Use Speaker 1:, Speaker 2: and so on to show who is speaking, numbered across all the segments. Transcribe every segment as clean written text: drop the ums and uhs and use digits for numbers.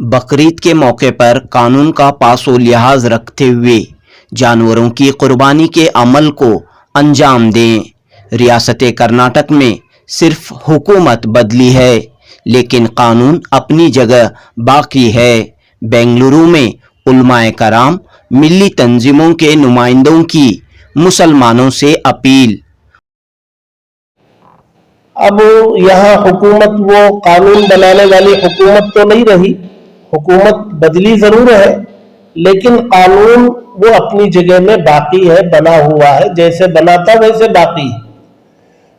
Speaker 1: बकरीद के मौके पर कानून का पासो लिहाज रखते हुए जानवरों की कुर्बानी के अमल को अंजाम दें। रियासत कर्नाटक में सिर्फ हुकूमत बदली है लेकिन कानून अपनी जगह बाकी है। बेंगलुरु में उलमाए कराम, मिली तंजीमों के नुमाइंदों की मुसलमानों से अपील।
Speaker 2: अब यहाँ हुकूमत वो कानून बनाने वाली हुकूमत तो नहीं रही, हुकूमत बदली जरूर है लेकिन कानून वो अपनी जगह में बाकी है, बना हुआ है, जैसे बना था वैसे बाकी है।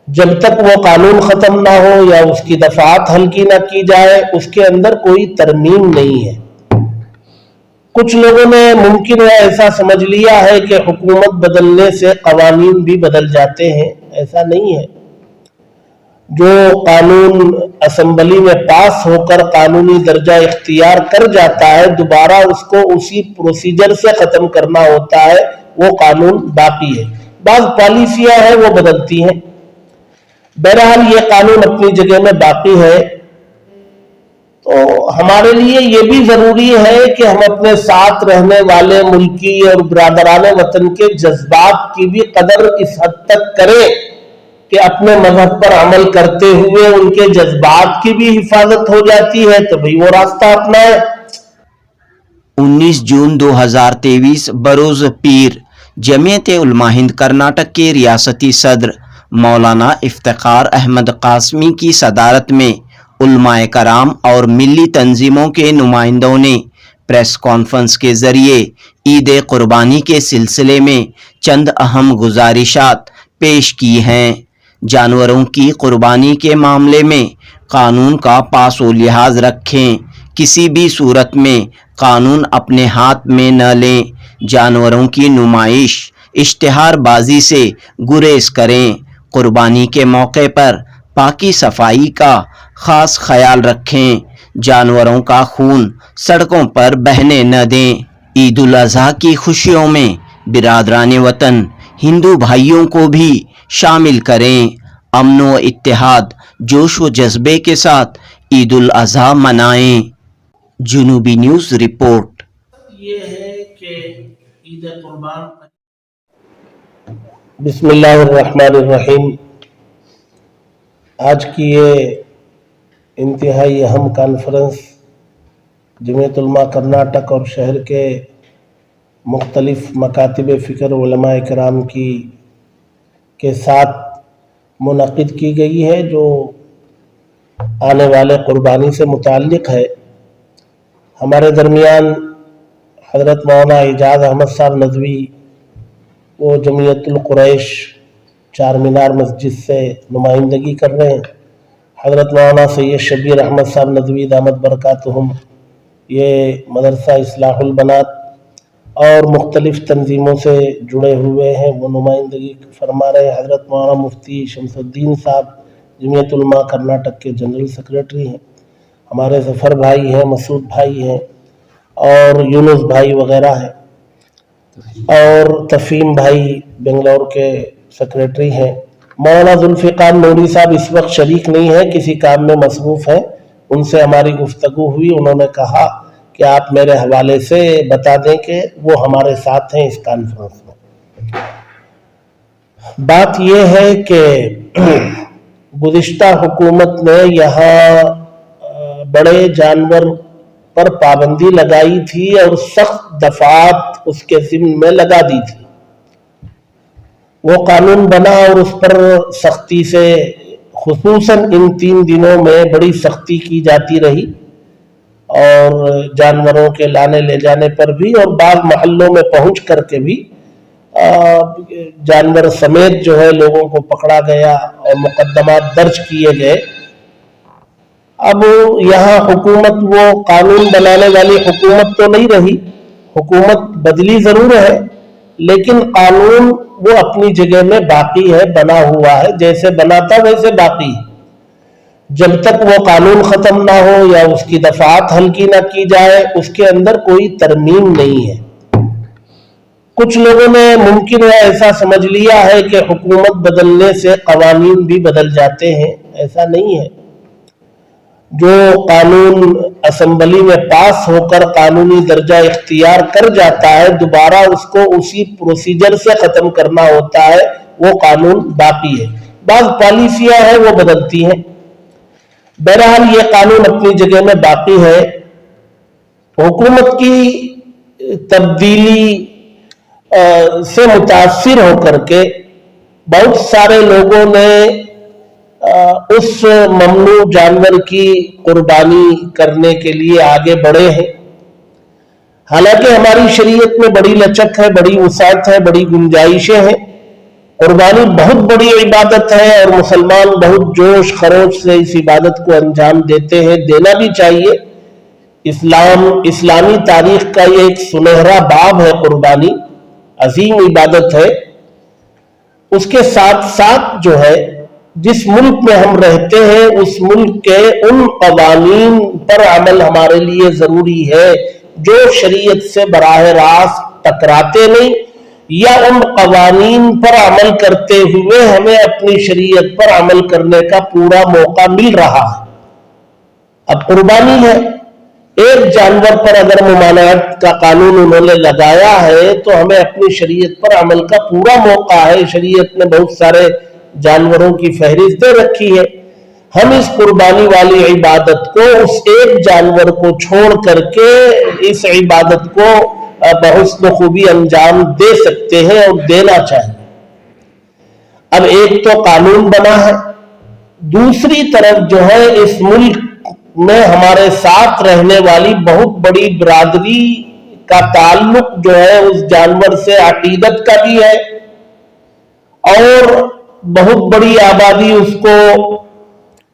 Speaker 2: जब तक वो कानून खत्म ना हो या उसकी दफात हल्की ना की जाए उसके अंदर कोई तरमीम नहीं है। कुछ लोगों ने मुमकिन है ऐसा समझ लिया है कि हुकूमत बदलने से कवानीन भी बदल जाते हैं, ऐसा नहीं है। जो कानून असेंबली में पास होकर कानूनी दर्जा इख्तियार कर जाता है दोबारा उसको उसी प्रोसीजर से खत्म करना होता है, वो कानून बाकी है। बाज़ पॉलिसियां हैं वो बदलती हैं। बहरहाल ये कानून अपनी जगह में बाकी है। तो हमारे लिए ये भी जरूरी है कि हम अपने साथ रहने वाले मुल्की और बिरादराने वतन के जज्बात की भी कदर इस हद तक करें कि अपने मजहब पर अमल करते हुए उनके जज्बात की भी हिफाजत हो जाती है, तो भाई वो रास्ता अपनाए।
Speaker 1: 19 जून 2023 बरोज पीर जमीयत उलमा हिंद कर्नाटक के रियासती सदर मौलाना इफ्तिखार अहमद कासमी की सदारत में उलमाए कराम और मिली तंजीमों के नुमाइंदों ने प्रेस कॉन्फ्रेंस के जरिए ईद कुर्बानी के सिलसिले में चंद अहम गुजारिशात पेश की हैं। जानवरों की कुर्बानी के मामले में कानून का पासो लिहाज रखें, किसी भी सूरत में कानून अपने हाथ में न लें। जानवरों की नुमाइश इश्तिहारबाजी से गुरेज करें। कुर्बानी के मौके पर पाकी सफाई का खास ख्याल रखें। जानवरों का खून सड़कों पर बहने न दें। ईद उल अज़हा की खुशियों में बिरादरान वतन हिंदू भाइयों को भी शामिल करें। अमन व इत्तेहाद जोश व जज्बे के साथ ईद उल अज़हा मनाएं। जुनूबी न्यूज़ रिपोर्ट।
Speaker 2: ये है कि ईद कुर्बान बिस्मिल्लाहिर्रहमानिर्रहीम। आज की ये इंतहाई अहम कॉन्फ्रेंस जमीयत उलमा कर्नाटक और शहर के मुख्तलिफ मकातिब फ़िक्र उलमा इकराम की के साथ मुनक़िद की गई है, जो आने वाले कुर्बानी से मुताल्लिक़ है। हमारे दरमियान हज़रत मौलाना एजाज़ अहमद साहब नदवी वो जमीयतुल कुरैश चार मीनार मस्जिद से नुमाइंदगी कर रहे हैं। हज़रत मौलाना सैयद शबीर अहमद साहब नदवी दामत बरकातुहुम ये मदरसा इस्लाहुल बनात और मुख्तलिफ तंजीमों से जुड़े हुए हैं, वो नुमाइंदगी फरमा रहे हैं। हज़रत मौलाना मुफ्ती शमसुद्दीन साहब जमीयत उलमा कर्नाटक के जनरल सेक्रेटरी हैं। हमारे ज़फ़र भाई हैं, मसूद भाई हैं और यूनुस भाई वग़ैरह हैं और तफ़ीम भाई बेंगलोर के सेक्रेटरी हैं। मौलाना जुल्फ़िकार नूरी साहब इस वक्त शरीक नहीं है, किसी काम में मसरूफ़ हैं। उनसे हमारी गुफ्तगू हुई, उन्होंने कहा कि आप मेरे हवाले से बता दें कि वो हमारे साथ हैं इस कॉन्फ्रेंस में। बात यह है कि गुज़िश्ता हुकूमत ने यहाँ बड़े जानवर पर पाबंदी लगाई थी और सख्त दफात उसके ज़िम्न में लगा दी थी। वो कानून बना और उस पर सख्ती से खुसूसन इन 3 दिनों में बड़ी सख्ती की जाती रही और जानवरों के लाने ले जाने पर भी और बाज़ महल्लों में पहुंच करके भी जानवर समेत जो है लोगों को पकड़ा गया और मुकदमात दर्ज किए गए। अब यहाँ हुकूमत वो कानून बनाने वाली हुकूमत तो नहीं रही, हुकूमत बदली जरूर है लेकिन कानून वो अपनी जगह में बाकी है, बना हुआ है, जैसे बना था वैसे बाकी है। जब तक वो कानून खत्म ना हो या उसकी दफात हल्की ना की जाए उसके अंदर कोई तरमीम नहीं है। कुछ लोगों ने मुमकिन है ऐसा समझ लिया है कि हुकूमत बदलने से कवानीन भी बदल जाते हैं, ऐसा नहीं है। جو قانون اسمبلی میں پاس ہو کر قانونی درجہ اختیار کر جاتا ہے دوبارہ اس کو اسی پروسیجر سے ختم کرنا ہوتا ہے، وہ قانون باقی ہے۔ بعض پالیسیاں ہیں وہ بدلتی ہیں، بہرحال یہ قانون اپنی جگہ میں باقی ہے۔ حکومت کی تبدیلی سے متاثر ہو کر کے بہت سارے لوگوں نے اس ممنوع جانور کی قربانی کرنے کے لیے آگے بڑھے ہیں۔ حالانکہ ہماری شریعت میں بڑی لچک ہے، بڑی وسعت ہے، بڑی گنجائشیں ہیں۔ قربانی بہت بڑی عبادت ہے اور مسلمان بہت جوش خروش سے اس عبادت کو انجام دیتے ہیں، دینا بھی چاہیے۔ اسلامی تاریخ کا یہ ایک سنہرا باب ہے، قربانی عظیم عبادت ہے۔ اس کے ساتھ ساتھ جو ہے جس ملک میں ہم رہتے ہیں اس ملک کے ان قوانین پر عمل ہمارے لیے ضروری ہے جو شریعت سے براہ راست ٹکراتے نہیں، یا ان قوانین پر عمل کرتے ہوئے ہمیں اپنی شریعت پر عمل کرنے کا پورا موقع مل رہا ہے۔ اب قربانی ہے، ایک جانور پر اگر ممانعت کا قانون انہوں نے لگایا ہے تو ہمیں اپنی شریعت پر عمل کا پورا موقع ہے۔ شریعت نے بہت سارے جانوروں کی فہرست دے رکھی ہے، ہم اس قربانی والی عبادت کو اس ایک جانور کو چھوڑ کر کے اس عبادت کو بحسن خوبی انجام دے سکتے ہیں اور دینا چاہیے۔ اب ایک تو قانون بنا ہے، دوسری طرف جو ہے اس ملک میں ہمارے ساتھ رہنے والی بہت بڑی برادری کا تعلق جو ہے اس جانور سے عقیدت کا بھی ہے، اور بہت بڑی آبادی اس کو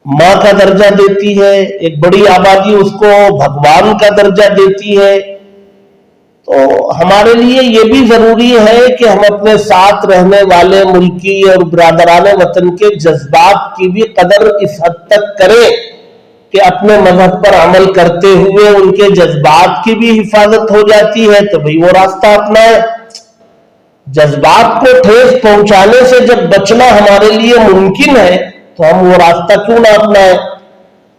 Speaker 2: ماں کا درجہ دیتی ہے، ایک بڑی آبادی اس کو بھگوان کا درجہ دیتی ہے۔ تو ہمارے لیے یہ بھی ضروری ہے کہ ہم اپنے ساتھ رہنے والے ملکی اور برادران وطن کے جذبات کی بھی قدر اس حد تک کریں کہ اپنے مذہب پر عمل کرتے ہوئے ان کے جذبات کی بھی حفاظت ہو جاتی ہے تو بھئی وہ راستہ اپنائیں۔ جذبات کو ٹھیس پہنچانے سے جب بچنا ہمارے لیے ممکن ہے تو ہم وہ راستہ کیوں نہ اپنائیں؟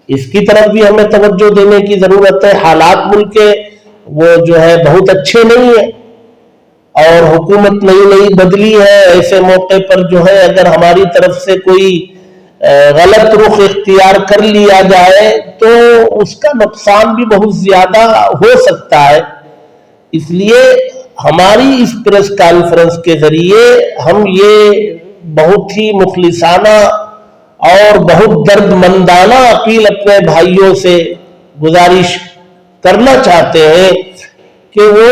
Speaker 2: اس کی طرف بھی ہمیں توجہ دینے کی ضرورت ہے۔ حالات ملک کے وہ جو ہے بہت اچھے نہیں ہیں اور حکومت نئی بدلی ہے، ایسے موقع پر جو ہے اگر ہماری طرف سے کوئی غلط رخ اختیار کر لیا جائے تو اس کا نقصان بھی بہت زیادہ ہو سکتا ہے۔ اس لیے ہماری اس پریس کانفرنس کے ذریعے ہم یہ بہت ہی مخلصانہ اور بہت درد مندانہ اپیل اپنے بھائیوں سے گزارش کرنا چاہتے ہیں کہ وہ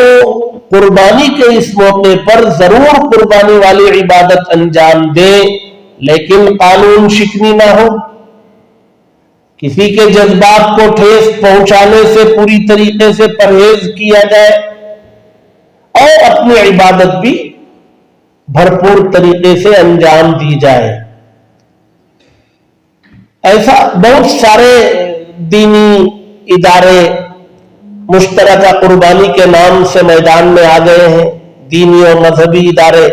Speaker 2: قربانی کے اس موقع پر ضرور قربانی والی عبادت انجام دیں، لیکن قانون شکنی نہ ہو، کسی کے جذبات کو ٹھیس پہنچانے سے پوری طریقے سے پرہیز کیا جائے اور اپنی عبادت بھی بھرپور طریقے سے انجام دی جائے۔ ایسا بہت سارے دینی ادارے مشترکہ قربانی کے نام سے میدان میں آ گئے ہیں، دینی اور مذہبی ادارے۔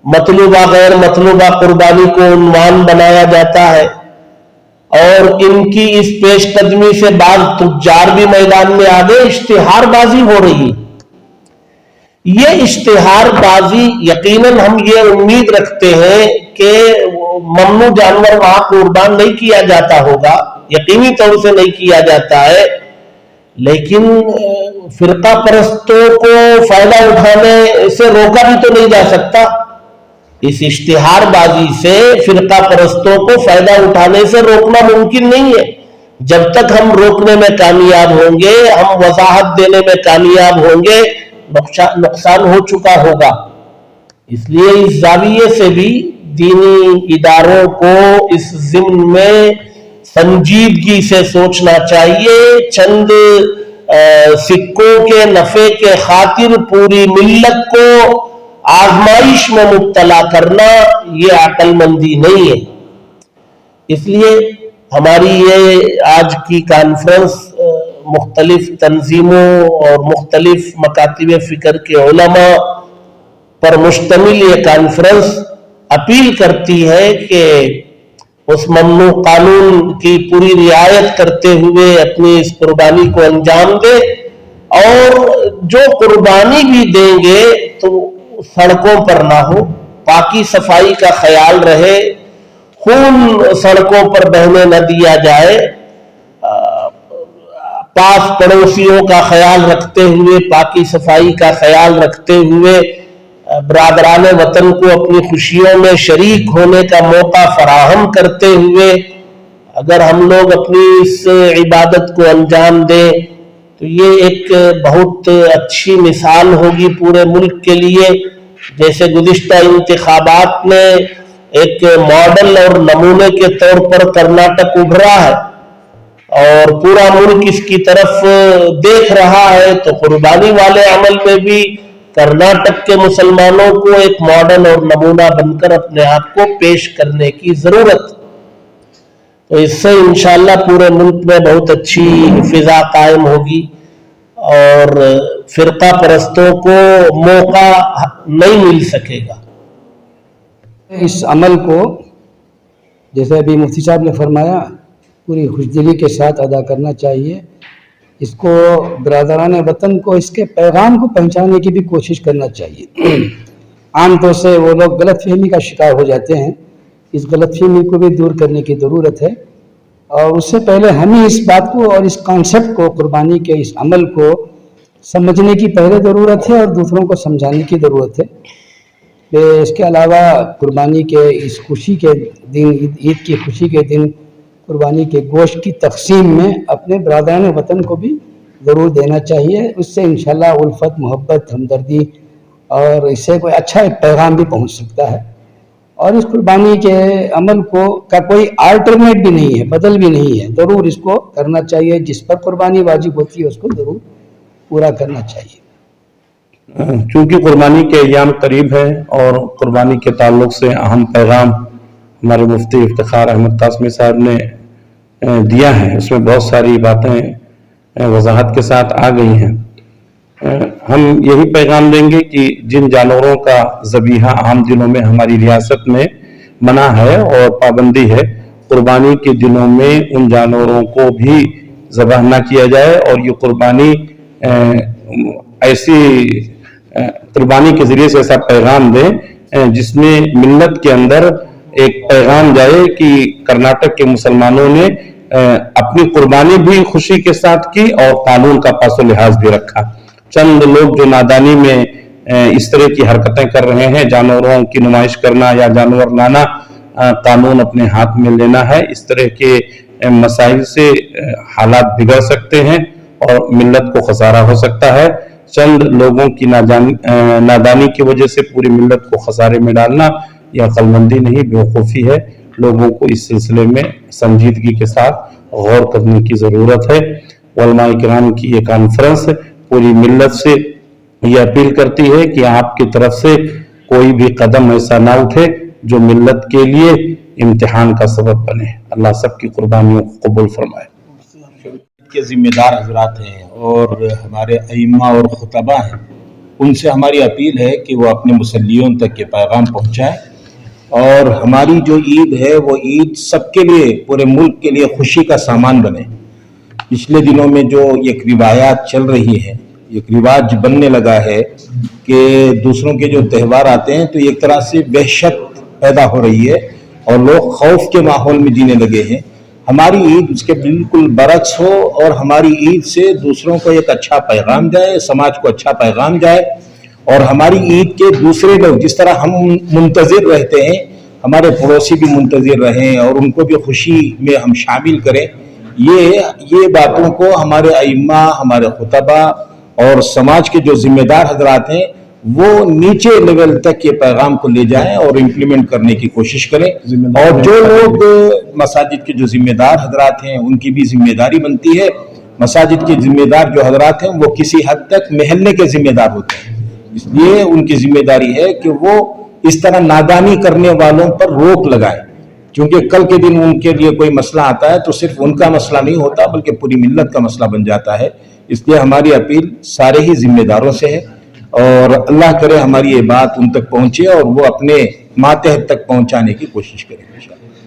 Speaker 2: مطلوبہ غیر مطلوبہ قربانی کو عنوان بنایا جاتا ہے اور ان کی اس پیش قدمی سے بعض تجار بھی میدان میں آ گئے، اشتہار بازی ہو رہی ہے۔ یہ اشتہار بازی یقیناً ہم یہ امید رکھتے ہیں کہ ممنوع جانور وہاں قربان نہیں کیا جاتا ہوگا، یقینی طور سے نہیں کیا جاتا ہے، لیکن فرقہ پرستوں کو فائدہ اٹھانے سے روکا بھی تو نہیں جا سکتا۔ اس اشتہار بازی سے فرقہ پرستوں کو فائدہ اٹھانے سے روکنا ممکن نہیں ہے۔ جب تک ہم روکنے میں کامیاب ہوں گے، ہم وضاحت دینے میں کامیاب ہوں گے، نقصان ہو چکا ہوگا۔ اس لیے اس زاویے سے بھی دینی اداروں کو اس ضمن میں سنجیدگی سے سوچنا چاہیے۔ چند سکوں کے نفع کے خاطر پوری ملت کو آزمائش میں مبتلا کرنا یہ عقل مندی نہیں ہے۔ اس لیے ہماری یہ آج کی کانفرنس مختلف تنظیموں اور مختلف مکاتب فکر کے علماء پر مشتمل یہ کانفرنس اپیل کرتی ہے کہ उस ममनू कानून की पूरी रियायत करते हुए अपनी इस कुर्बानी को अंजाम दे, और जो कुर्बानी भी देंगे तो सड़कों पर ना हो, पाकी सफाई का ख्याल रहे, खून सड़कों पर बहने न दिया जाए, पास पड़ोसियों का ख्याल रखते हुए, पाकी सफाई का ख्याल रखते हुए बरादरान वतन को अपनी खुशियों में शरीक होने का मौका फराहम करते हुए अगर हम लोग अपनी इस इबादत को अंजाम दें तो ये एक बहुत अच्छी मिसाल होगी पूरे मुल्क के लिए। जैसे गुज़िश्ता इंतखाबात में एक मॉडल और नमूने के तौर पर कर्नाटक उभरा है और पूरा मुल्क इसकी तरफ देख रहा है, तो कुर्बानी वाले अमल में भी कर्नाटक के मुसलमानों को एक मॉडल और नमूना बनकर अपने आप को पेश करने की जरूरत। तो इससे इंशाअल्लाह पूरे मुल्क में बहुत अच्छी फिजा कायम होगी और फिरका परस्तों को मौका नहीं मिल सकेगा।
Speaker 3: इस अमल को जैसे अभी मुफ्ती साहब ने फरमाया पूरी खुशदिली के साथ अदा करना चाहिए। इसको बरादरान वतन को इसके पैगाम को पहुंचाने की भी कोशिश करना चाहिए। आम तौर से वो लोग गलतफहमी का शिकार हो जाते हैं, इस गलतफहमी को भी दूर करने की ज़रूरत है। और उससे पहले हमें इस बात को और इस कॉन्सेप्ट को, कुर्बानी के इस अमल को समझने की पहले ज़रूरत है और दूसरों को समझाने की ज़रूरत है। इसके अलावा कुर्बानी के इस खुशी के दिन, ईद की खुशी के दिन कुर्बानी के गोश्त की तकसीम में अपने बरादरान वतन को भी ज़रूर देना चाहिए। उससे इंशाल्लाह उल्फत, मोहब्बत, हमदर्दी और इससे कोई अच्छा एक पैगाम भी पहुंच सकता है। और इस कुर्बानी के अमल को का कोई अल्टरनेट भी नहीं है, बदल भी नहीं है, ज़रूर इसको करना चाहिए। जिस पर कुर्बानी वाजिब होती है उसको ज़रूर पूरा करना चाहिए।
Speaker 4: चूँकि कुर्बानी के अय्याम करीब है और कुर्बानी के ताल्लुक से अहम पैगाम हमारे मुफ्ती इफ्तिखार अहमद कासमी साहब ने दिया है, उसमें बहुत सारी बातें वजाहत के साथ आ गई हैं। हम यही पैगाम देंगे कि जिन जानवरों का ज़बीहा आम दिनों में हमारी रियासत में मना है और पाबंदी है, कुर्बानी के दिनों में उन जानवरों को भी ज़बह ना किया जाए। और ये कुर्बानी ऐसी कुर्बानी के ज़रिए से ऐसा पैगाम दें जिसमें मिल्लत के अंदर एक पैगाम जाए कि कर्नाटक के मुसलमानों ने अपनी कुर्बानी भी खुशी के साथ की और कानून का पासो लिहाज भी रखा। चंद लोग जो नादानी में इस तरह की हरकतें कर रहे हैं, जानवरों की नुमाइश करना या जानवर लाना, कानून अपने हाथ में लेना है, इस तरह के मसाइल से हालात बिगड़ सकते हैं और मिल्लत को खसारा हो सकता है। चंद लोगों की नादानी की वजह से पूरी मिल्लत को खसारे में डालना यह अक्लमंदी नहीं, बेवकूफ़ी है। लोगों को इस सिलसिले में संजीदगी के साथ गौर करने की ज़रूरत है। उलमा इकराम की ये कॉन्फ्रेंस पूरी मिल्लत से ये अपील करती है कि आपकी तरफ से कोई भी कदम ऐसा ना उठे जो मिल्लत के लिए इम्तिहान का सबब बने। अल्लाह सबकी कुर्बानियों को कबूल फरमाए।
Speaker 5: के जिम्मेदार हजरात हैं और हमारे अइम्मा और खुतबा हैं, उनसे हमारी अपील है कि वो अपने मुसल्लियों तक ये पैगाम पहुँचाएँ और हमारी जो ईद है वो ईद सबके लिए, पूरे मुल्क के लिए खुशी का सामान बने। पिछले दिनों में जो एक रिवायात चल रही है, एक रिवाज बनने लगा है कि दूसरों के जो त्यौहार आते हैं तो एक तरह से वहशत पैदा हो रही है और लोग खौफ के माहौल में जीने लगे हैं। हमारी ईद उसके बिल्कुल बरक्स हो और हमारी ईद से दूसरों को एक अच्छा पैगाम जाए, समाज को अच्छा पैगाम जाए और हमारी ईद के दूसरे लोग जिस तरह हम मुंतज़िर रहते हैं, हमारे पड़ोसी भी मुंतज़िर रहें और उनको भी खुशी में हम शामिल करें। ये बातों को हमारे अइम्मा, हमारे खुतबा और समाज के जो जिम्मेदार हजरात हैं वो नीचे लेवल तक ये पैगाम को ले जाएं और इम्प्लीमेंट करने की कोशिश करें। और जो लोग मसाजिद के जो जिम्मेदार हजरात हैं उनकी भी जिम्मेदारी बनती है। मसाजिद के जिम्मेदार जो हजरात हैं वो किसी हद तक महल्ले के जिम्मेदार होते हैं, इसलिए उनकी जिम्मेदारी है कि वो इस तरह नादानी करने वालों पर रोक लगाए, क्योंकि कल के दिन उनके लिए कोई मसला आता है तो सिर्फ उनका मसला नहीं होता बल्कि पूरी मिल्लत का मसला बन जाता है। इसलिए हमारी अपील सारे ही जिम्मेदारों से है और अल्लाह करे हमारी ये बात उन तक पहुंचे और वो अपने मातहत तक पहुंचाने की कोशिश करें इंशाअल्लाह।